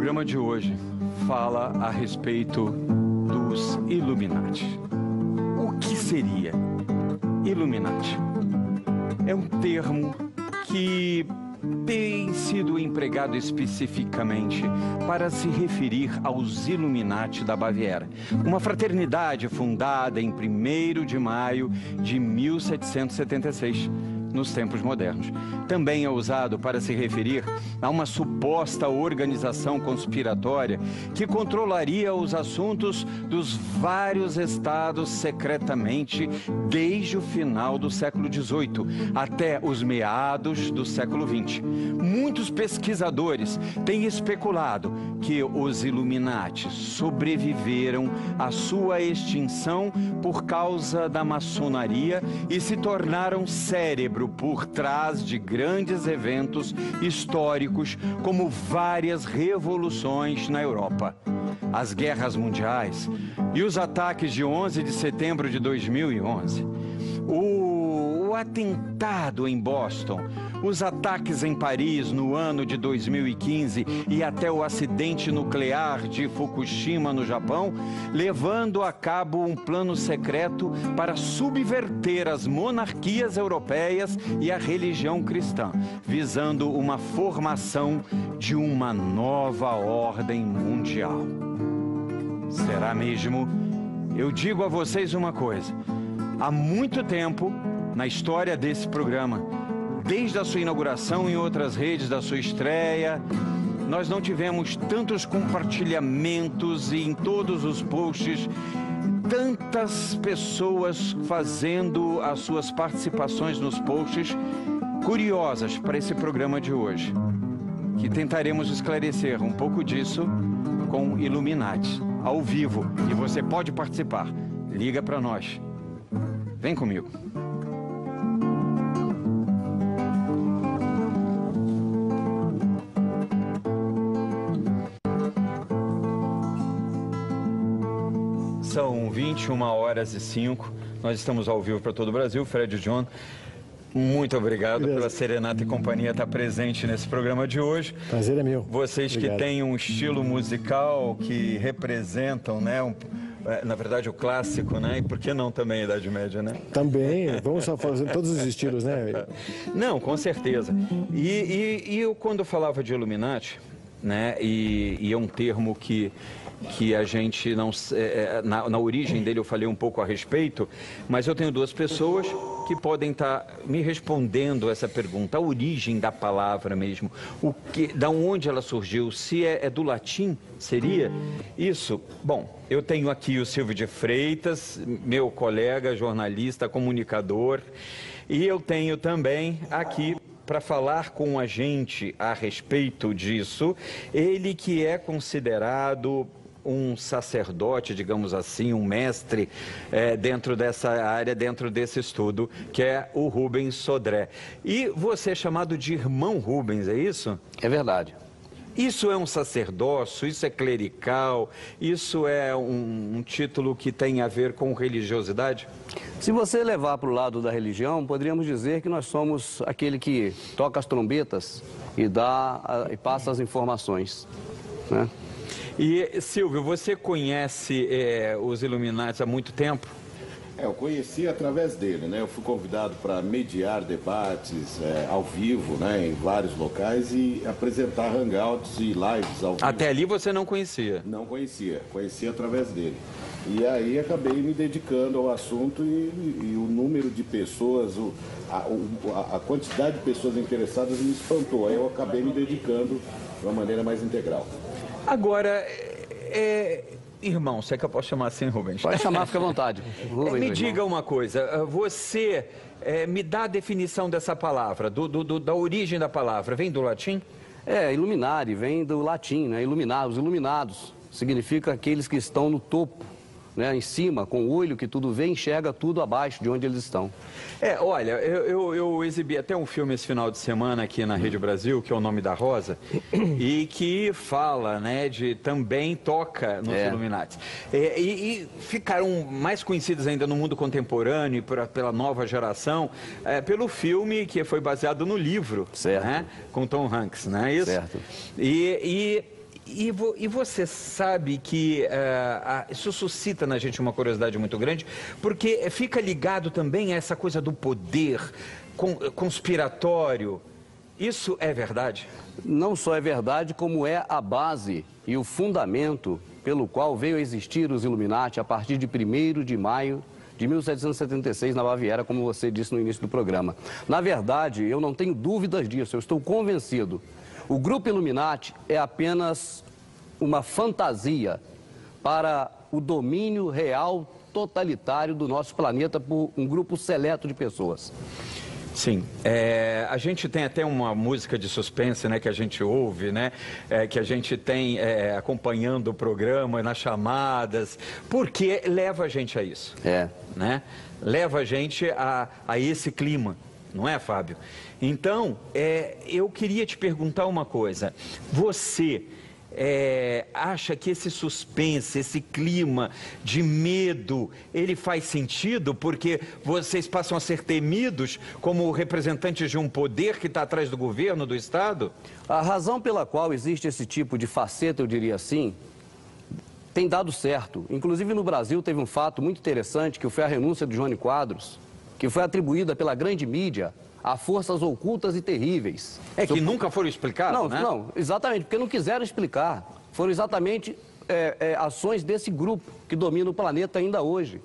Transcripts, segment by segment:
programa de hoje fala a respeito dos Illuminati. O que seria Illuminati? É um termo que tem sido empregado especificamente para se referir aos Illuminati da Baviera, uma fraternidade fundada em 1º de maio de 1776. Nos tempos modernos. Também é usado para se referir a uma suposta organização conspiratória que controlaria os assuntos dos vários estados secretamente desde o final do século XVIII até os meados do século XX. Muitos pesquisadores têm especulado que os Illuminati sobreviveram à sua extinção por causa da maçonaria e se tornaram cérebro por trás de grandes eventos históricos, como várias revoluções na Europa, as guerras mundiais e os ataques de 11 de setembro de 2011, o atentado em Boston, os ataques em Paris no ano de 2015 e até o acidente nuclear de Fukushima no Japão, levando a cabo um plano secreto para subverter as monarquias europeias e a religião cristã, visando uma formação de uma nova ordem mundial. Será mesmo? Eu digo a vocês uma coisa. Há muito tempo, na história desse programa, desde a sua inauguração em outras redes, da sua estreia, nós não tivemos tantos compartilhamentos e em todos os posts, tantas pessoas fazendo as suas participações nos posts curiosas para esse programa de hoje, que tentaremos esclarecer um pouco disso com Illuminati, ao vivo, e você pode participar. Liga para nós. Vem comigo. São 21h05, nós estamos ao vivo para todo o Brasil. Fred John, muito obrigado pela Serenata e Companhia estar presente nesse programa de hoje. Prazer é meu. Vocês Obrigado. Que têm um estilo musical que representam, né, na verdade, o clássico, né? E por que não também a Idade Média, né? Também, vamos só fazer todos os estilos, né? Não, com certeza. E eu, quando falava de Illuminati, né, e é um termo que a gente não... Na origem dele eu falei um pouco a respeito, mas eu tenho duas pessoas que podem estar me respondendo essa pergunta, a origem da palavra mesmo, da onde ela surgiu, se é do latim, seria isso? Bom, eu tenho aqui o Silvio de Freitas, meu colega, jornalista, comunicador, e eu tenho também aqui, para falar com a gente a respeito disso, ele que é considerado um sacerdote, digamos assim, um mestre dentro dessa área, dentro desse estudo, que é o Rubens Sodré. E você é chamado de irmão Rubens, é isso? É verdade. Isso é um sacerdócio, isso é clerical, isso é um título que tem a ver com religiosidade? Se você levar para o lado da religião, poderíamos dizer que nós somos aquele que toca as trombetas e passa as informações, né? E, Silvio, você conhece os Illuminati há muito tempo? Eu conheci através dele, né? Eu fui convidado para mediar debates ao vivo, né? Em vários locais e apresentar hangouts e lives ao vivo. Até ali você não conhecia? Não conhecia, conhecia através dele. E aí acabei me dedicando ao assunto e o número de pessoas, a quantidade de pessoas interessadas me espantou. Aí eu acabei me dedicando de uma maneira mais integral. Agora, irmão, se é que eu posso chamar assim, Rubens? Pode chamar, fica à vontade. Rubens, me diga uma coisa, você me dá a definição dessa palavra, da origem da palavra, vem do latim? Illuminari, vem do latim, né? Iluminar, os iluminados, significa aqueles que estão no topo, né? Em cima, com o olho que tudo vê, enxerga tudo abaixo de onde eles estão. Olha, eu exibi até um filme esse final de semana aqui na Rede Brasil, que é O Nome da Rosa, e que fala, né, também toca nos Illuminati. E ficaram mais conhecidos ainda no mundo contemporâneo, pela nova geração, pelo filme que foi baseado no livro, certo, né, com Tom Hanks, não é isso? Certo. E você sabe que isso suscita na gente uma curiosidade muito grande, porque fica ligado também a essa coisa do poder conspiratório. Isso é verdade? Não só é verdade, como é a base e o fundamento pelo qual veio a existir os Illuminati a partir de 1º de maio de 1776 na Baviera, como você disse no início do programa. Na verdade, eu não tenho dúvidas disso, eu estou convencido. O Grupo Illuminati é apenas uma fantasia para o domínio real totalitário do nosso planeta por um grupo seleto de pessoas. Sim, a gente tem até uma música de suspense, né, que a gente ouve, né, que a gente tem acompanhando o programa, nas chamadas, porque leva a gente a isso, né? Leva a gente a esse clima, não é, Fábio? Então, eu queria te perguntar uma coisa, você acha que esse suspense, esse clima de medo, ele faz sentido porque vocês passam a ser temidos como representantes de um poder que está atrás do governo, do Estado? A razão pela qual existe esse tipo de faceta, eu diria assim, tem dado certo. Inclusive no Brasil teve um fato muito interessante, que foi a renúncia de Jânio Quadros, que foi atribuída pela grande mídia a forças ocultas e terríveis. Que nunca foram explicadas, não, né? Não, exatamente, porque não quiseram explicar. Foram exatamente ações desse grupo que domina o planeta ainda hoje,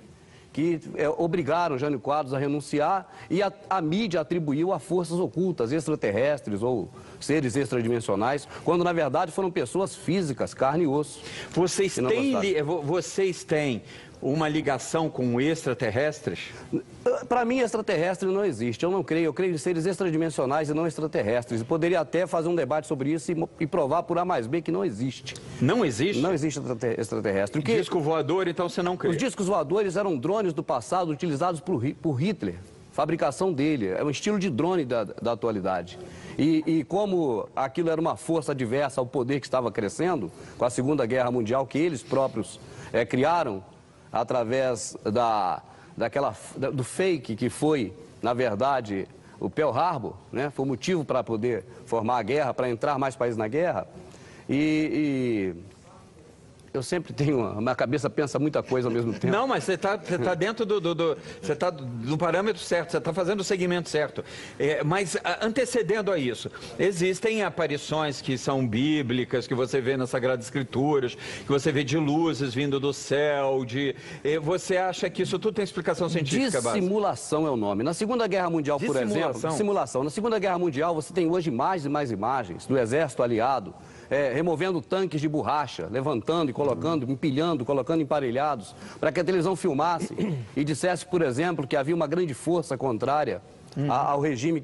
que obrigaram Jânio Quadros a renunciar e a mídia atribuiu a forças ocultas, extraterrestres ou seres extradimensionais, quando na verdade foram pessoas físicas, carne e osso. Vocês têm uma ligação com extraterrestres? Para mim, extraterrestre não existe. Eu não creio. Eu creio em seres extradimensionais e não extraterrestres. E poderia até fazer um debate sobre isso e provar por A mais B que não existe. Não existe? Não existe extraterrestre. Disco voador, então você não crê? Os discos voadores eram drones do passado utilizados por Hitler. Fabricação dele. É um estilo de drone da atualidade. E como aquilo era uma força adversa ao poder que estava crescendo, com a Segunda Guerra Mundial, que eles próprios criaram, através do fake que foi, na verdade, o Pearl Harbor, né? Foi o motivo para poder formar a guerra, para entrar mais países na guerra. Eu sempre tenho, a minha cabeça pensa muita coisa ao mesmo tempo. Não, mas você tá dentro você tá do parâmetro certo, você está fazendo o segmento certo. Mas antecedendo a isso, existem aparições que são bíblicas, que você vê nas Sagradas Escrituras, que você vê de luzes vindo do céu, você acha que isso tudo tem explicação científica básica? Dissimulação é o nome. Na Segunda Guerra Mundial, por exemplo, dissimulação. Na Segunda Guerra Mundial, você tem hoje mais e mais imagens do exército aliado, removendo tanques de borracha, levantando e colocando, empilhando, colocando emparelhados, para que a televisão filmasse e dissesse, por exemplo, que havia uma grande força contrária ao regime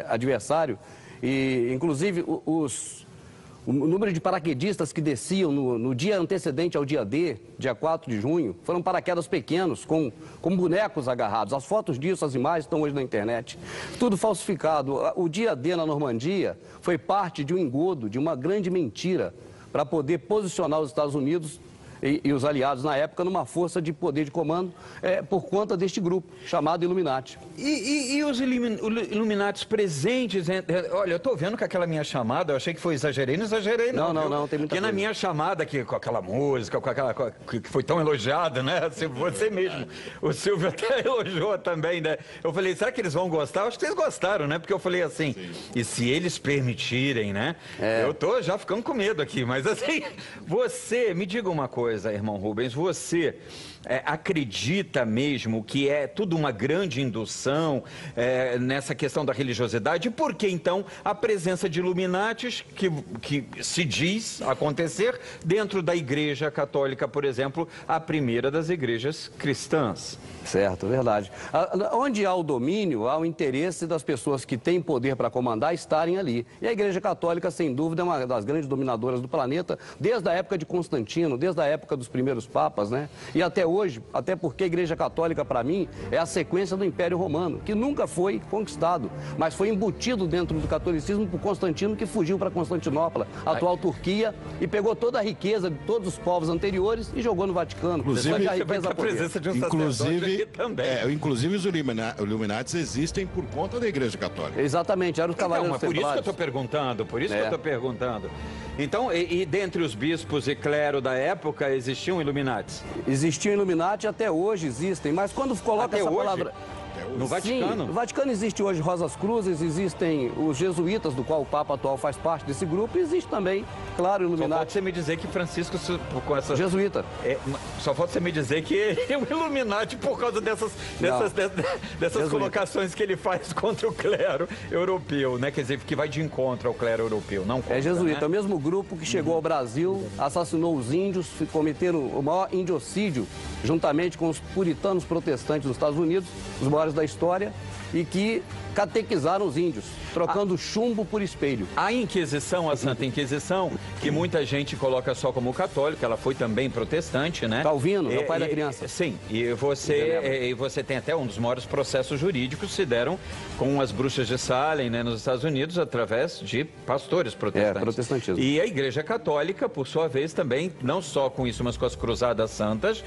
adversário. E, inclusive, o número de paraquedistas que desciam no dia antecedente ao dia D, dia 4 de junho, foram paraquedas pequenos, com bonecos agarrados. As fotos disso, as imagens estão hoje na internet. Tudo falsificado. O dia D na Normandia foi parte de um engodo, de uma grande mentira, para poder posicionar os Estados Unidos e os aliados na época numa força de poder de comando por conta deste grupo chamado Illuminati. E os Illuminati presentes? Olha, eu estou vendo que aquela minha chamada, eu achei que exagerei, não exagerei não. Não, tem muita coisa. Na minha chamada, com aquela música, que foi tão elogiada, né? Você mesmo, o Silvio até elogiou também, né? Eu falei, será que eles vão gostar? Eu acho que eles gostaram, né? Porque eu falei assim, e se eles permitirem, né? Eu tô já ficando com medo aqui, mas assim, me diga uma coisa, irmão Rubens, você acredita mesmo que é tudo uma grande indução nessa questão da religiosidade? E por que então a presença de Illuminatis que se diz acontecer dentro da Igreja Católica, por exemplo, a primeira das igrejas cristãs? Certo, verdade. Onde há o domínio, há o interesse das pessoas que têm poder para comandar estarem ali. E a Igreja Católica, sem dúvida, é uma das grandes dominadoras do planeta, desde a época de Constantino, desde a época dos primeiros papas, né? E até hoje, até porque a Igreja Católica, para mim, é a sequência do Império Romano, que nunca foi conquistado, mas foi embutido dentro do catolicismo por Constantino, que fugiu para Constantinopla, a atual Turquia, e pegou toda a riqueza de todos os povos anteriores e jogou no Vaticano. Inclusive, a riqueza presença de um inclusive, inclusive os Illuminati existem por conta da Igreja Católica. Exatamente, eram os cavaleiros por isso que eu estou perguntando, por isso que eu estou perguntando. Então, e dentre os bispos e clero da época, existiam Illuminati? Existiam Illuminati, até hoje existem, mas quando coloca essa palavra... No Vaticano? Sim, no Vaticano existe hoje Rosas Cruzes, existem os jesuítas, do qual o Papa atual faz parte desse grupo, e existe também, claro, o Illuminati. Só falta você me dizer que Francisco, com essa... Jesuíta. Só falta você me dizer que ele é um Illuminati por causa dessas colocações que ele faz contra o clero europeu, né? Quer dizer, que vai de encontro ao clero europeu, não contra, é jesuíta, né? É o mesmo grupo que chegou ao Brasil, assassinou os índios, cometeram o maior indiocídio, juntamente com os puritanos protestantes dos Estados Unidos, os maiores da história, e que catequizaram os índios, trocando chumbo por espelho. A Inquisição, a Santa Inquisição, que muita gente coloca só como católica, ela foi também protestante, né? Calvino, é o pai da criança. Sim, e você tem até um dos maiores processos jurídicos se deram com as bruxas de Salem, né, nos Estados Unidos, através de pastores protestantes. Protestantismo. E a Igreja Católica, por sua vez, também, não só com isso, mas com as Cruzadas Santas,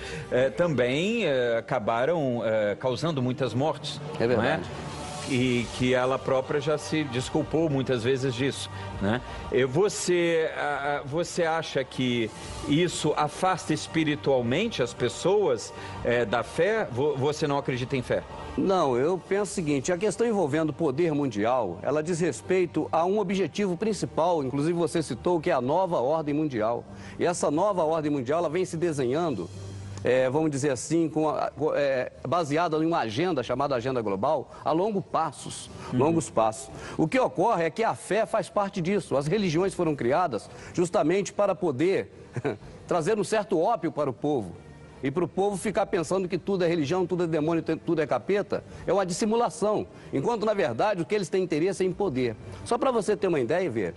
também acabaram causando muitas mortes. É verdade. Não é? E que ela própria já se desculpou muitas vezes disso, né? Você acha que isso afasta espiritualmente as pessoas da fé? Você não acredita em fé? Não, eu penso o seguinte, a questão envolvendo o poder mundial, ela diz respeito a um objetivo principal, inclusive você citou, que é a nova ordem mundial. E essa nova ordem mundial, ela vem se desenhando, vamos dizer assim, baseada em uma agenda chamada Agenda Global, a longos passos. O que ocorre é que a fé faz parte disso. As religiões foram criadas justamente para poder trazer um certo ópio para o povo. E para o povo ficar pensando que tudo é religião, tudo é demônio, tudo é capeta, é uma dissimulação. Enquanto, na verdade, o que eles têm interesse é em poder. Só para você ter uma ideia e ver,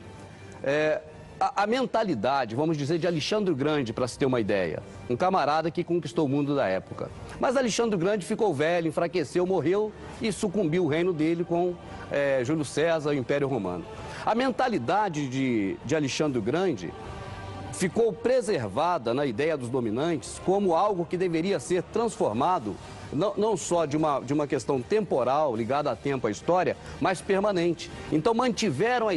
a mentalidade, vamos dizer, de Alexandre o Grande, para se ter uma ideia, um camarada que conquistou o mundo da época. Mas Alexandre o Grande ficou velho, enfraqueceu, morreu e sucumbiu o reino dele com Júlio César, o Império Romano. A mentalidade de Alexandre o Grande ficou preservada na ideia dos dominantes como algo que deveria ser transformado, não só de uma questão temporal, ligada a tempo, à história, mas permanente. Então mantiveram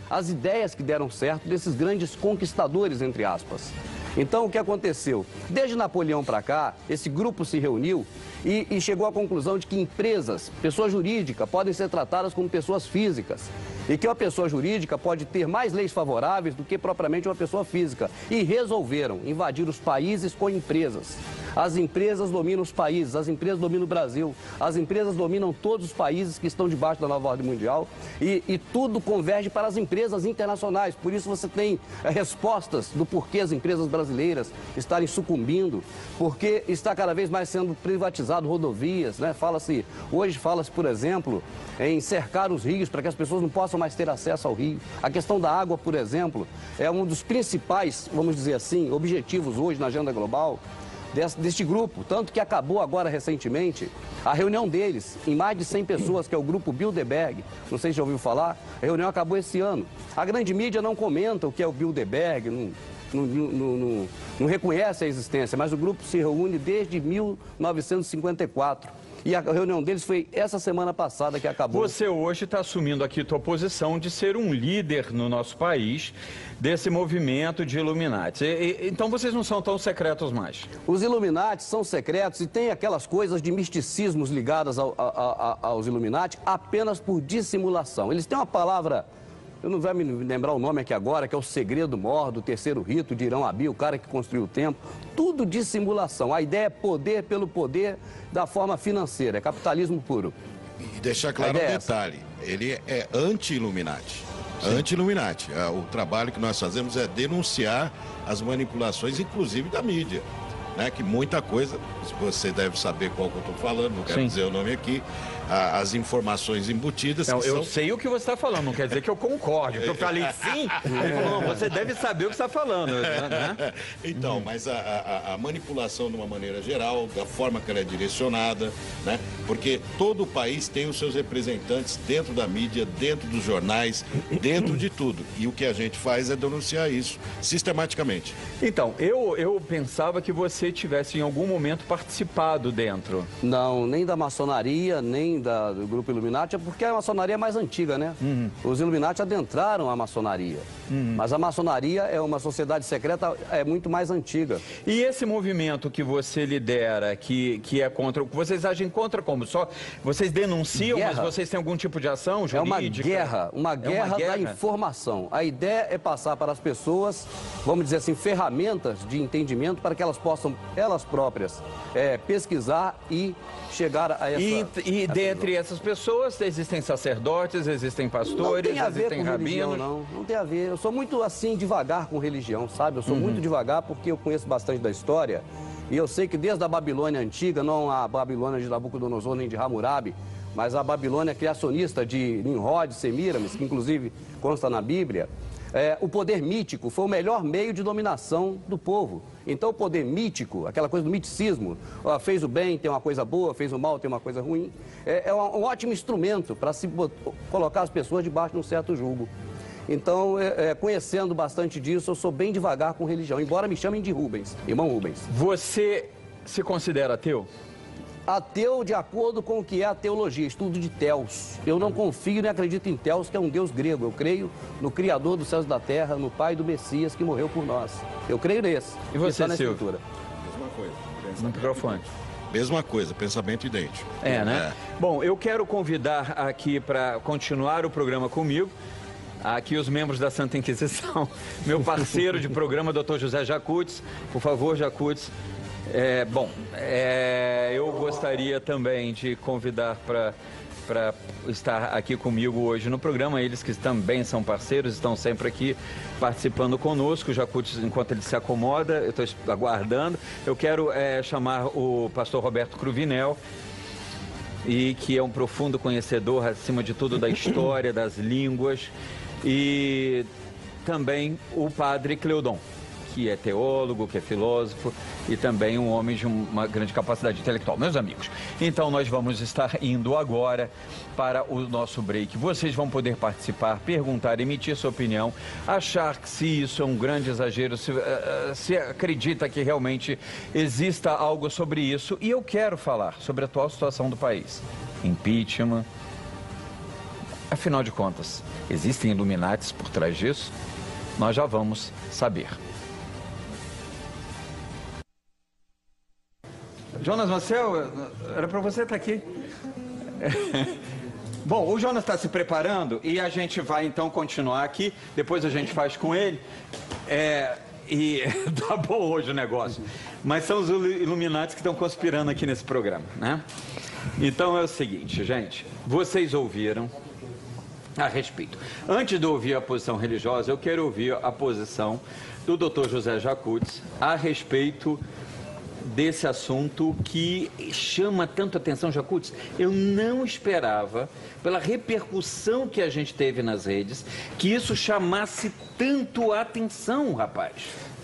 as ideias que deram certo desses grandes conquistadores, entre aspas. Então, o que aconteceu? Desde Napoleão para cá, esse grupo se reuniu e chegou à conclusão de que empresas, pessoa jurídica, podem ser tratadas como pessoas físicas. E que uma pessoa jurídica pode ter mais leis favoráveis do que propriamente uma pessoa física. E resolveram invadir os países com empresas. As empresas dominam os países, as empresas dominam o Brasil, as empresas dominam todos os países que estão debaixo da nova ordem mundial e tudo converge para as empresas internacionais. Por isso você tem respostas do porquê as empresas brasileiras estarem sucumbindo, porque está cada vez mais sendo privatizado rodovias, né? Hoje fala-se, por exemplo, em cercar os rios para que as pessoas não possam mais ter acesso ao rio. A questão da água, por exemplo, é um dos principais, vamos dizer assim, objetivos hoje na agenda global deste grupo, tanto que acabou agora recentemente a reunião deles, em mais de 100 pessoas, que é o grupo Bilderberg, não sei se já ouviu falar, a reunião acabou esse ano. A grande mídia não comenta o que é o Bilderberg, não reconhece a existência, mas o grupo se reúne desde 1954. E a reunião deles foi essa semana passada que acabou. Você hoje está assumindo aqui a tua posição de ser um líder no nosso país desse movimento de Illuminati. Então vocês não são tão secretos mais. Os Illuminati são secretos e tem aquelas coisas de misticismos ligadas aos Illuminati apenas por dissimulação. Eles têm uma palavra... Eu não vou me lembrar o nome aqui agora, que é o segredo maior do terceiro rito de Irão Abi, o cara que construiu o templo. Tudo de simulação. A ideia é poder pelo poder da forma financeira, é capitalismo puro. E deixar claro um detalhe, ele é anti-Illuminati. Anti-Illuminati. O trabalho que nós fazemos é denunciar as manipulações, inclusive da mídia. Né, que muita coisa, você deve saber qual que eu estou falando, não quero dizer o nome aqui, as informações embutidas. Não, eu sei o que você está falando, não quer dizer que eu concorde. Porque eu falei sim, ele falou, não, você deve saber o que está falando. Né? Então, mas a manipulação de uma maneira geral, da forma que ela é direcionada, né? Porque todo o país tem os seus representantes dentro da mídia, dentro dos jornais, dentro de tudo. E o que a gente faz é denunciar isso sistematicamente. Então, eu pensava que você tivesse em algum momento participado dentro. Não, nem da maçonaria, nem do Grupo Illuminati, porque a maçonaria é mais antiga, né? Os Illuminati adentraram a maçonaria. Mas a maçonaria é uma sociedade secreta muito mais antiga. E esse movimento que você lidera, que é contra... Vocês agem contra como? Só vocês denunciam, guerra. Mas vocês têm algum tipo de ação jurídica? É uma guerra da informação. A ideia é passar para as pessoas, vamos dizer assim, ferramentas de entendimento para que elas possam, elas próprias, pesquisar e chegar a essa... E dentre essas pessoas, existem sacerdotes, existem pastores, existem rabinos? Não tem a ver. Eu sou muito, assim, devagar com religião, sabe? Eu sou muito devagar porque eu conheço bastante da história e eu sei que desde a Babilônia antiga, não a Babilônia de Nabucodonosor nem de Hammurabi, mas a Babilônia criacionista de Nimrod, Semíramis, que inclusive consta na Bíblia, o poder mítico foi o melhor meio de dominação do povo. Então o poder mítico, aquela coisa do miticismo, fez o bem, tem uma coisa boa, fez o mal, tem uma coisa ruim, é um ótimo instrumento para se colocar as pessoas debaixo de um certo jugo. Então, conhecendo bastante disso, eu sou bem devagar com religião, embora me chamem de Rubens, irmão Rubens. Você se considera ateu? Ateu de acordo com o que é a teologia, estudo de Theos. Eu não confio nem acredito em Theos, que é um deus grego. Eu creio no Criador dos céus e da terra, no Pai do Messias que morreu por nós. Eu creio nesse. E você, Silvio? Mesma coisa. No microfone. Mesma coisa, pensamento idêntico. Né? Bom, eu quero convidar aqui para continuar o programa comigo, aqui os membros da Santa Inquisição, meu parceiro de programa, Dr. José Jacutes. Por favor, Jacutes. Eu gostaria também de convidar para estar aqui comigo hoje no programa, eles que também são parceiros, estão sempre aqui participando conosco. O Jacutes, enquanto ele se acomoda, eu estou aguardando. Eu quero chamar o pastor Roberto Cruvinel, e que é um profundo conhecedor, acima de tudo, da história, das línguas, e também o padre Cleudon, que é teólogo, que é filósofo e também um homem de uma grande capacidade intelectual. Meus amigos, então nós vamos estar indo agora para o nosso break. Vocês vão poder participar, perguntar, emitir sua opinião, achar que se isso é um grande exagero, se acredita que realmente exista algo sobre isso. E eu quero falar sobre a atual situação do país. Impeachment. Afinal de contas, existem Illuminatis por trás disso? Nós já vamos saber. Jonas Marcel, era para você estar aqui. Bom, o Jonas está se preparando e a gente vai então continuar aqui. Depois a gente faz com ele. E tá bom hoje o negócio. Mas são os Illuminatis que estão conspirando aqui nesse programa, né? Então é o seguinte, gente. Vocês ouviram a respeito. Antes de ouvir a posição religiosa, eu quero ouvir a posição do Dr. José Jacutes a respeito desse assunto que chama tanto atenção, Jacutes. Eu não esperava, pela repercussão que a gente teve nas redes, que isso chamasse tanto a atenção, rapaz.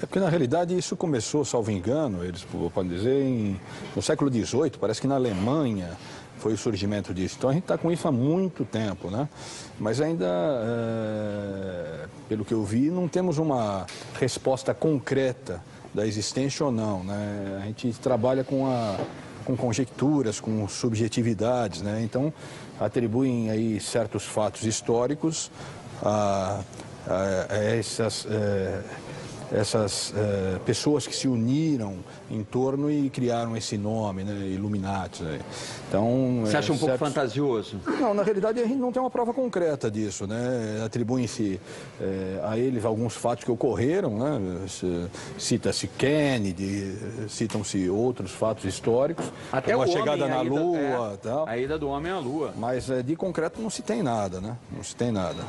É porque, na realidade, isso começou, salvo engano, eles podem dizer, no século XVIII, parece que na Alemanha foi o surgimento disso. Então, a gente está com isso há muito tempo, né? Mas ainda, pelo que eu vi, não temos uma resposta concreta da existência ou não, né? A gente trabalha com conjecturas, com subjetividades, né? Então, atribuem aí certos fatos históricos a essas pessoas que se uniram em torno e criaram esse nome, né, Illuminati. Né? Então, você acha um pouco fantasioso? Não, na realidade a gente não tem uma prova concreta disso, né? Atribuem-se a eles alguns fatos que ocorreram, né? Cita-se Kennedy, citam-se outros fatos históricos, até como a chegada na Lua, tal. A ida do homem à Lua. Mas de concreto não se tem nada, né? Não se tem nada.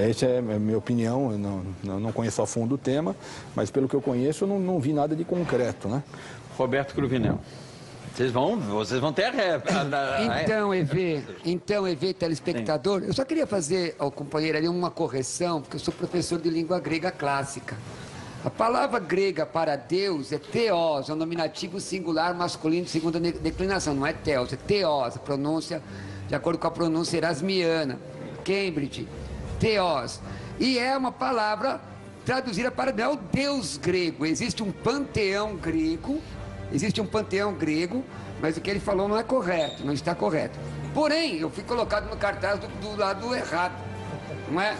Essa é a minha opinião, eu não conheço a fundo o tema, mas pelo que eu conheço, eu não vi nada de concreto, né? Roberto Cruvinel. Vocês vão ter Então, EV, telespectador, eu só queria fazer ao companheiro ali uma correção, porque eu sou professor de língua grega clássica. A palavra grega para Deus é theos, é um nominativo singular masculino de segunda declinação, não é theos, é theos, a pronúncia, de acordo com a pronúncia erasmiana, Cambridge, theos. E é uma palavra traduzida para, não é o Deus grego, existe um panteão grego, mas o que ele falou não é correto, não está correto. Porém, eu fui colocado no cartaz do lado errado, não é?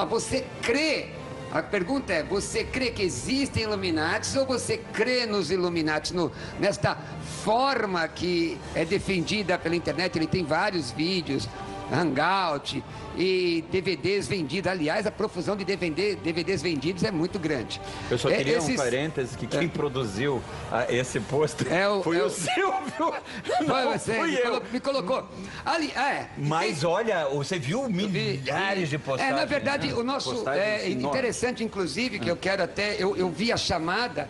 Você crê, a pergunta é, você crê que existem Illuminatis ou você crê nos Illuminatis, nesta forma que é defendida pela internet? Ele tem vários vídeos, Hangout e DVDs vendidos. Aliás, a profusão de DVDs vendidos é muito grande. Eu só queria um parêntese, que quem produziu esse post foi o Silvio. Não você, me colocou. Mas olha, você viu milhares de postagens. Na verdade, o nosso... interessante, inclusive, que eu quero até... Eu vi a chamada...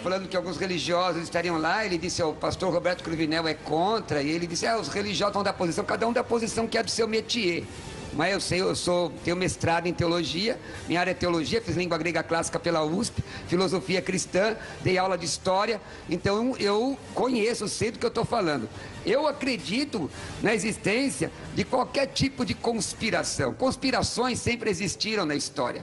falando que alguns religiosos estariam lá. Ele disse, o pastor Roberto Cruvinel é contra, e ele disse, os religiosos vão dar posição, cada um dá a posição que é do seu métier. Mas eu tenho mestrado em teologia, minha área é teologia, fiz língua grega clássica pela USP, filosofia cristã, dei aula de história, então eu conheço, sei do que eu estou falando. Eu acredito na existência de qualquer tipo de conspiração. Conspirações sempre existiram na história.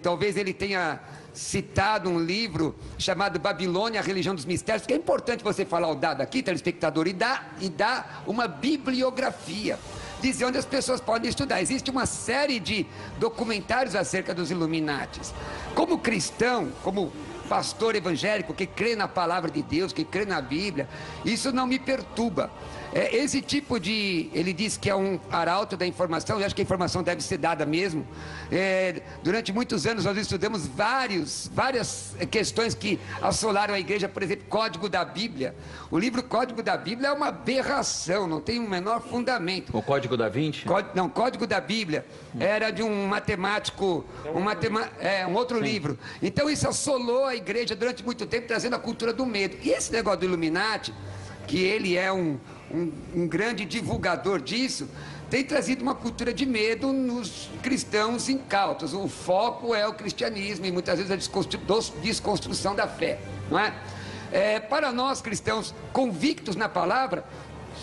Talvez ele tenha citado um livro chamado Babilônia, a Religião dos Mistérios, que é importante você falar o dado aqui, telespectador, e dar uma bibliografia, dizer onde as pessoas podem estudar. Existe uma série de documentários acerca dos Illuminatis. Como cristão, como pastor evangélico que crê na palavra de Deus, que crê na Bíblia, isso não me perturba. Esse tipo de... Ele diz que é um arauto da informação, eu acho que a informação deve ser dada mesmo. Durante muitos anos nós estudamos várias questões que assolaram a igreja, por exemplo, Código da Bíblia. O livro Código da Bíblia é uma aberração, não tem o menor fundamento. O Código da Vinci? Não, Código da Bíblia era de um matemático, um outro livro. Então isso assolou a igreja durante muito tempo, trazendo a cultura do medo. E esse negócio do Illuminati, que ele é um grande divulgador disso, tem trazido uma cultura de medo nos cristãos incautos. O foco é o cristianismo e muitas vezes a desconstrução da fé, não é? Para nós cristãos convictos na palavra,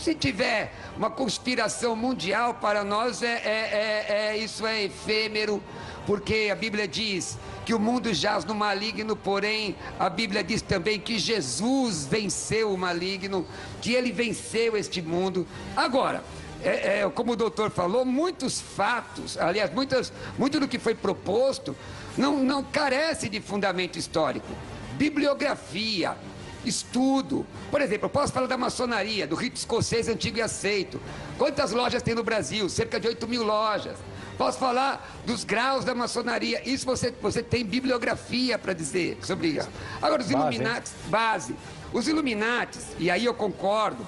se tiver uma conspiração mundial, para nós isso é efêmero, porque a Bíblia diz que o mundo jaz no maligno, porém a Bíblia diz também que Jesus venceu o maligno, que ele venceu este mundo. Agora, como o doutor falou, muitos fatos, aliás, muito do que foi proposto não carece de fundamento histórico, bibliografia, estudo. Por exemplo, eu posso falar da maçonaria, do rito escocês antigo e aceito. Quantas lojas tem no Brasil? Cerca de 8.000 lojas. Posso falar dos graus da maçonaria. Isso você tem bibliografia para dizer sobre isso. Agora, os Illuminatis, base. Os Illuminatis, e aí eu concordo,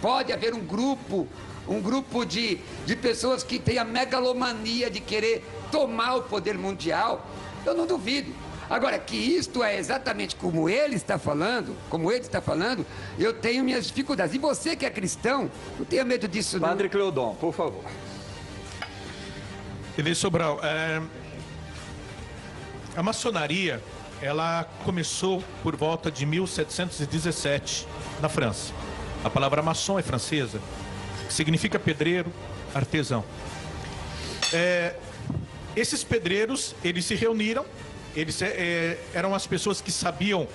pode haver um grupo de pessoas que tem a megalomania de querer tomar o poder mundial. Eu não duvido. Agora, que isto é exatamente como ele está falando, eu tenho minhas dificuldades. E você que é cristão, não tenha medo disso, não. Padre Cleodon, por favor. Ele Sobral, a maçonaria, ela começou por volta de 1717, na França. A palavra maçom é francesa, que significa pedreiro, artesão. Esses pedreiros, eles se reuniram, eles eram as pessoas que sabiam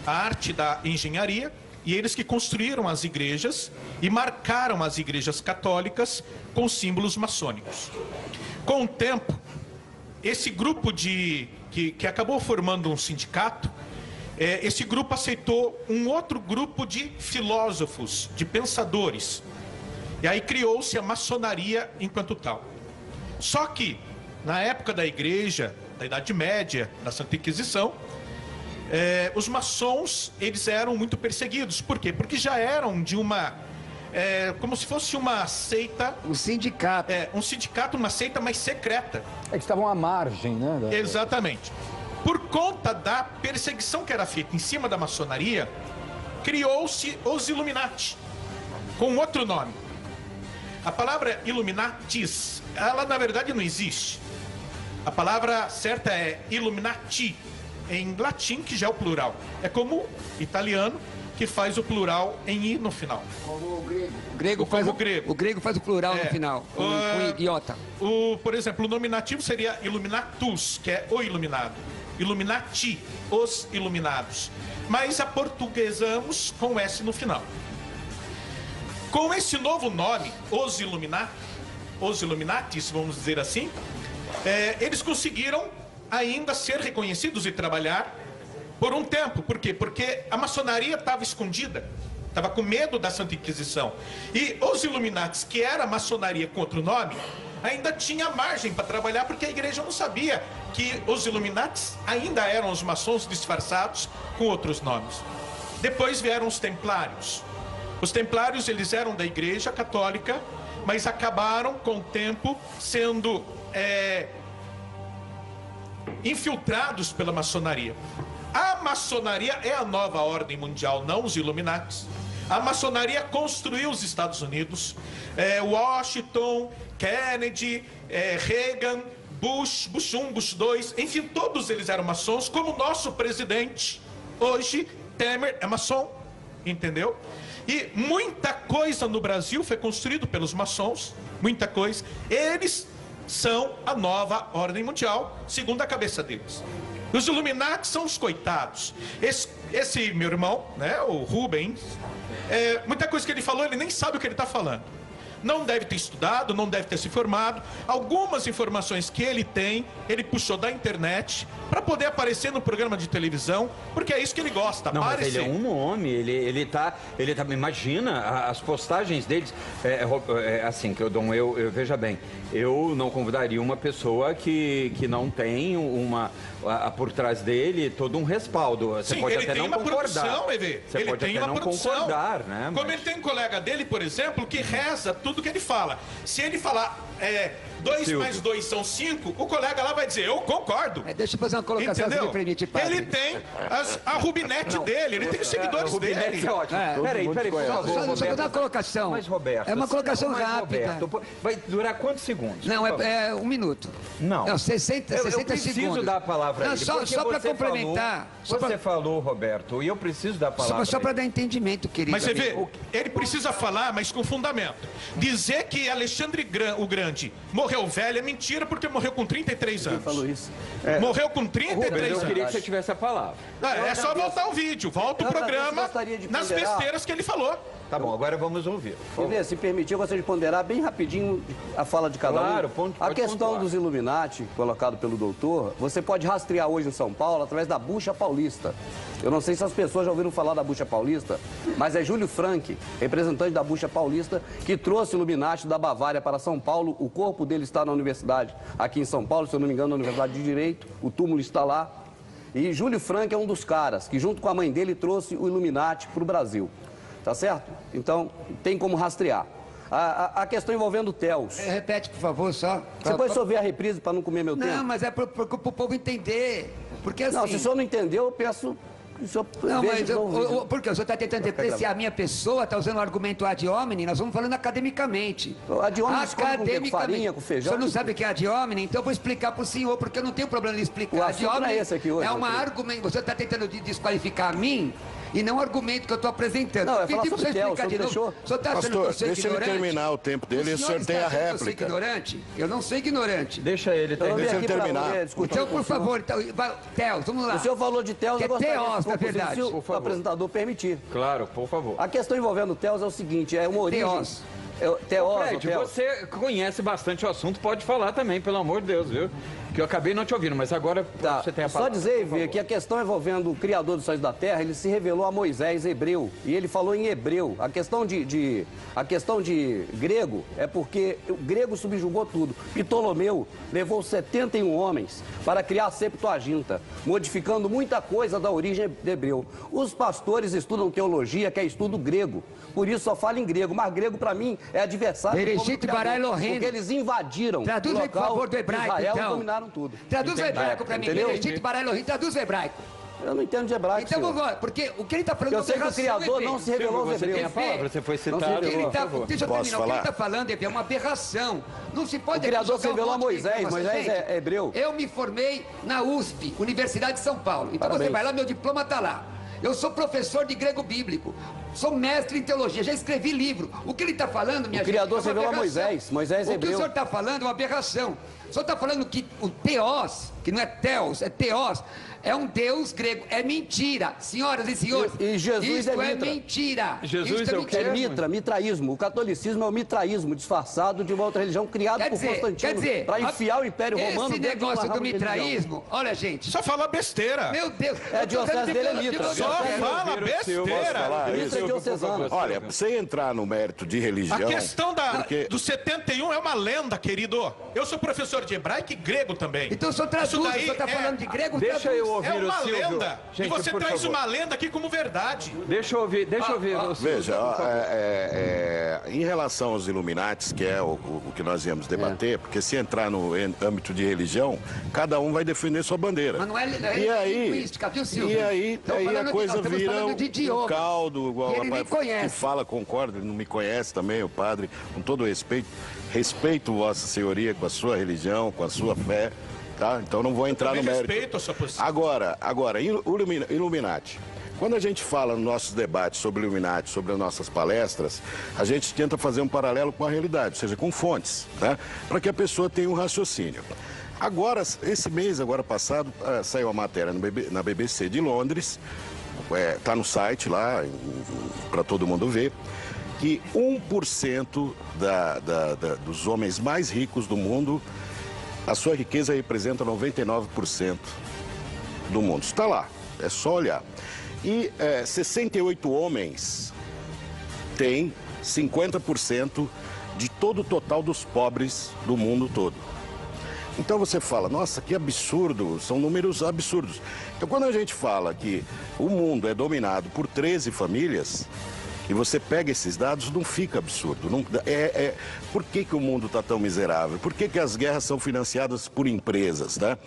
a arte da engenharia, e eles que construíram as igrejas e marcaram as igrejas católicas com símbolos maçônicos. Com o tempo, esse grupo que acabou formando um sindicato, esse grupo aceitou um outro grupo de filósofos, de pensadores. E aí criou-se a maçonaria enquanto tal. Só que, na época da igreja, da Idade Média, da Santa Inquisição, os maçons, eles eram muito perseguidos. Por quê? Porque já eram de uma... como se fosse uma seita... Um sindicato. Um sindicato, uma seita mais secreta. Que estavam à margem, né? Exatamente. por conta da perseguição que era feita em cima da maçonaria, criou-se os Illuminati, com outro nome. A palavra Illuminatis, ela na verdade não existe. A palavra certa é Illuminati, em latim, que já é o plural. É como o italiano, que faz o plural em I no final. Como o grego. O grego faz o plural no final, com iota. Por exemplo, o nominativo seria Illuminatus, que é o iluminado. Illuminati, os iluminados. Mas aportuguesamos com S no final. Com esse novo nome, os Illuminatis, vamos dizer assim, eles conseguiram ainda ser reconhecidos e trabalhar por um tempo. Por quê? Porque a maçonaria estava escondida, estava com medo da Santa Inquisição. E os Illuminatis, que era a maçonaria com outro nome, ainda tinha margem para trabalhar, porque a igreja não sabia que os Illuminatis ainda eram os maçons disfarçados com outros nomes. Depois vieram os Templários. Os Templários, eles eram da Igreja Católica, mas acabaram com o tempo sendo infiltrados pela maçonaria. A maçonaria é a nova ordem mundial, não os Illuminatis. A maçonaria construiu os Estados Unidos, Washington, Kennedy, Reagan, Bush, Bush 1, Bush 2, enfim, todos eles eram maçons, como o nosso presidente, hoje, Temer, é maçom, entendeu? E muita coisa no Brasil foi construído pelos maçons, muita coisa. Eles são a nova ordem mundial, segundo a cabeça deles. Os Illuminati são os coitados. Esse meu irmão, né, o Rubens, muita coisa que ele falou, ele nem sabe o que ele está falando. Não deve ter estudado, não deve ter se formado. Algumas informações que ele tem, ele puxou da internet para poder aparecer no programa de televisão, porque é isso que ele gosta. Não, mas ele é um nome, ele tá, imagina as postagens deles, assim, que eu veja bem, eu não convidaria uma pessoa que não tem por trás dele todo um respaldo. Você Sim, pode ele até tem não uma concordar. produção, Evê. Você ele pode tem até uma não produção. concordar, né? Como ele tem um colega dele, por exemplo, que reza tudo que ele fala. Se ele falar 2 mais 2 são 5, o colega lá vai dizer, eu concordo. Deixa eu fazer uma colocação, se me permite, padre. Ele tem a Rubinete dele, ele tem os seguidores dele. É ótimo. Peraí, por favor, Só dar uma colocação. Mas, Roberto, é uma colocação rápida. Roberto, vai durar quantos segundos? Não, é 1 minuto. Não. 60 eu segundos. preciso dar a palavra a ele. Só para complementar. Você falou, Roberto, e eu preciso dar a palavra. Só para dar entendimento, querido. Mas você vê, ele precisa falar, mas com fundamento. Dizer que Alexandre o Grande morreu velho é mentira, porque morreu com 33 anos. Quem falou isso? Morreu com 33 anos. Eu queria que você tivesse a palavra. É só voltar o vídeo, volta o programa nas besteiras que ele falou. Tá bom, agora vamos ouvir. Se permitir, eu gostaria de ponderar bem rapidinho a fala de cada um. A questão dos Illuminati, colocado pelo doutor, você pode rastrear hoje em São Paulo através da Bucha Paulista. Eu não sei se as pessoas já ouviram falar da Bucha Paulista, mas é Júlio Frank, representante da Bucha Paulista, que trouxe o Illuminati da Bavária para São Paulo. O corpo dele está na universidade aqui em São Paulo, se eu não me engano, na Universidade de Direito. O túmulo está lá. E Júlio Frank é um dos caras que, junto com a mãe dele, trouxe o Illuminati para o Brasil. Tá certo? Então, tem como rastrear. A questão envolvendo o Theos. Repete, por favor, só. Você pode só ver a reprise para não comer meu tempo? Não, mas é para o povo entender. Porque assim... Não, se o senhor não entendeu, eu peço... Não, mas porque o senhor está tentando depreciar a minha pessoa, está usando o argumento ad hominem, nós vamos falando academicamente. Ad hominem com farinha, com feijão. O senhor não sabe o que é ad hominem, então eu vou explicar para o senhor, porque eu não tenho problema de explicar. O assunto é esse aqui hoje. É uma argumento, você está tentando desqualificar a mim e não o argumento que eu estou apresentando. Não, é falar sobre Theos, o senhor deixou. Pastor, deixa ele terminar o tempo dele e o senhor tem a réplica. Eu sou ignorante? Eu não sou ignorante. Deixa ele terminar. Então, por favor, Theos, vamos lá. O senhor falou de Theos, eu gostaria Theos, na verdade. Se o apresentador permitir. Claro, por favor. A questão envolvendo Theos é o seguinte, é uma origem... Fred, você conhece bastante o assunto, pode falar também, pelo amor de Deus, viu? Que eu acabei não te ouvindo, mas agora você tem a palavra. Só dizer, Ivê, que a questão envolvendo o Criador dos céus e da terra, ele se revelou a Moisés hebreu, e ele falou em hebreu. A questão de grego é porque o grego subjugou tudo. Ptolomeu levou 71 homens para criar a Septuaginta, modificando muita coisa da origem de hebreu. Os pastores estudam teologia, que é estudo grego, por isso só fala em grego, mas grego para mim é adversário Bereshit bara Elohim. porque eles invadiram Traduz o aí, por local favor, do hebraico, Israel então. e dominaram tudo. Traduz o hebraico para mim. Entendeu? Bereshit bara Elohim, traduz o hebraico. Eu não entendo de hebraico, Então senhor. vamos lá, porque o que ele está falando Eu sei que o Criador não se revelou aos Você tem a hebreus. palavra, você foi Não se citado. revelou. Deixa eu Posso terminar. O que falar? ele está falando é uma aberração. Não se pode. O Criador jogar se revelou a monte de Moisés. informação. Moisés Gente, é hebreu. Eu me formei na USP, Universidade de São Paulo. Então Parabéns. você vai lá, meu diploma está lá. Eu sou professor de grego bíblico. Sou mestre em teologia, já escrevi livro. O que ele está falando, minha gente, Criador é se uma revelou a aberração. Moisés. Moisés é O que hebreu. o senhor está falando é uma aberração. O senhor está falando que o Theos, que não é Theos, é Theos, é um Deus grego. É mentira. Senhoras e senhores, E Jesus isso é é mitra. mentira. Jesus Isso é o quê? É mitra, mitraísmo. O catolicismo é o mitraísmo disfarçado de uma outra religião criada Quer por dizer, Constantino para enfiar o Império Romano esse dentro de uma negócio do rama de religião. mitraísmo, olha, gente, Só fala besteira. meu Deus. É, a diocese dele é mitra. Só fala besteira. falar Mitra isso? diocesana. Olha, sem entrar no mérito de religião... A questão porque- do 71 é uma lenda, querido. Eu sou professor de hebraico e grego também. Então o senhor traduz, Isso o daí senhor está é- falando de grego, Deixa traduz. eu ouvir É uma o Silvio. lenda. Gente, e você por traz favor. uma lenda aqui como verdade. Deixa eu ouvir o Silvio. Veja, por favor. em relação aos Illuminati, que é o que nós íamos debater, porque se entrar no âmbito de religião, cada um vai defender sua bandeira. Mas não é E aí, linguística, viu, Silvio? e aí, Estamos aí falando a de- coisa nós estamos vira falando de um idioma. caldo, igual E ele o nem rapaz conhece. que fala, concorda, ele não me conhece também, o padre, com todo respeito. Respeito Vossa Senhoria com a sua religião, com a sua fé, tá? Então não vou entrar no Também mérito. respeito a sua posição. Agora, Illuminati. Quando a gente fala nos nossos debates sobre Illuminati, sobre as nossas palestras, a gente tenta fazer um paralelo com a realidade, ou seja, com fontes, né? Para que a pessoa tenha um raciocínio. Agora, esse mês, agora passado, saiu a matéria na BBC de Londres, está no site lá, para todo mundo ver, que 1% dos homens mais ricos do mundo, a sua riqueza representa 99% do mundo. Está lá, é só olhar. E 68 homens têm 50% de todo o total dos pobres do mundo todo. Então você fala, nossa, que absurdo, são números absurdos. Então quando a gente fala que o mundo é dominado por 13 famílias, e você pega esses dados, não fica absurdo. Por que o mundo está tão miserável? Por que as guerras são financiadas por empresas, né?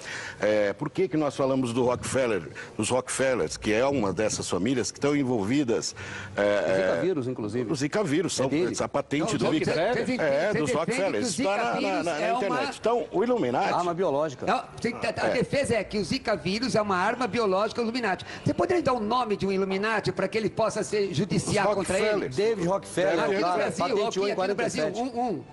Por que nós falamos dos Rockefellers, que é uma dessas famílias que estão envolvidas... O Zika vírus, inclusive. Os Zika vírus, são dele. a patente Não, do você defende dos que o Rockefellers. Zika Está vírus na é uma- internet. Então, o Illuminati... Arma biológica. Não, a defesa é que o Zika vírus é uma arma biológica Illuminati. Você poderia dar o nome de um Illuminati para que ele possa ser judiciar Os contra ele? Rockefellers. David Rockefeller, Aqui no claro, Brasil, patenteou em aqui no Brasil, 47. David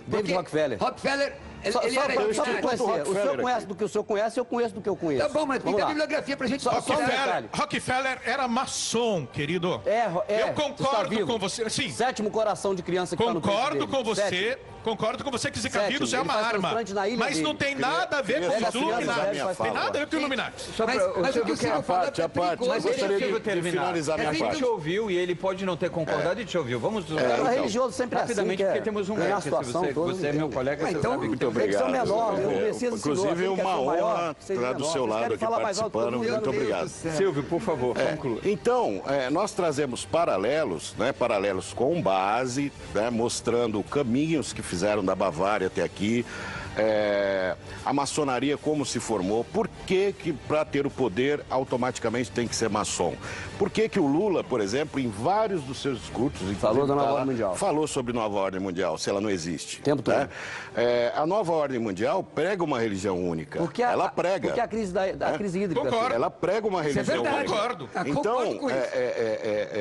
Porque Rockefeller. Rockefeller, ele Só era para Illuminati. me conhecer. O senhor Rockefeller conhece do que o senhor conhece, eu conheço do que eu conheço. Tá bom, mas Vamos fica a lá. bibliografia pra gente Só- procurar. só um detalhe. Rockefeller era maçom, querido. Eu Eu concordo com você. Sim, Sétimo coração de criança que está no peito concordo dele. com você. Sétimo. Concordo com você que Zika Sétimo, vírus é ele uma faz arma. transplante na ilha Mas dele. não tem nada a ver Queria- com Pega os a criança, Illuminati. deve Tem nada a ver com o Illuminati. Só Mas pra- o que o Silvio Silvio quer- falou é a parte, perigoso. Mas deixa o gostaria Silvio de terminar. finalizar minha A gente parte. ouviu e ele pode não ter concordado e te ouviu. Vamos O religioso sempre é assim, rapidamente, quer porque temos um ganhar a mestre. situação toda, Você é meu colega, você então, sabe que Muito tem um Tem que ser o obrigado. menor, o Messias ensinou, Inclusive, aquele que quer uma ser o maior, honra que seja estar do menor. seu Vocês lado querem aqui falar mais alto que todo participando. mundo, Muito meu Deus obrigado. do céu. Silvio, por favor, conclua. Então, nós trazemos paralelos, né, paralelos com base, né, mostrando caminhos que fizeram da Bavária até aqui, a maçonaria como se formou, por que para ter o poder automaticamente tem que ser maçom? Por que o Lula, por exemplo, em vários dos seus discursos... Falou da nova lá, ordem mundial. Falou sobre nova ordem mundial, se ela não existe. O tempo todo. Né? A nova ordem mundial prega uma religião única. ela prega. Porque a crise da crise hídrica. Concordo. Ela prega uma Isso é religião verdade. única. Concordo. Concordo Então, com isso.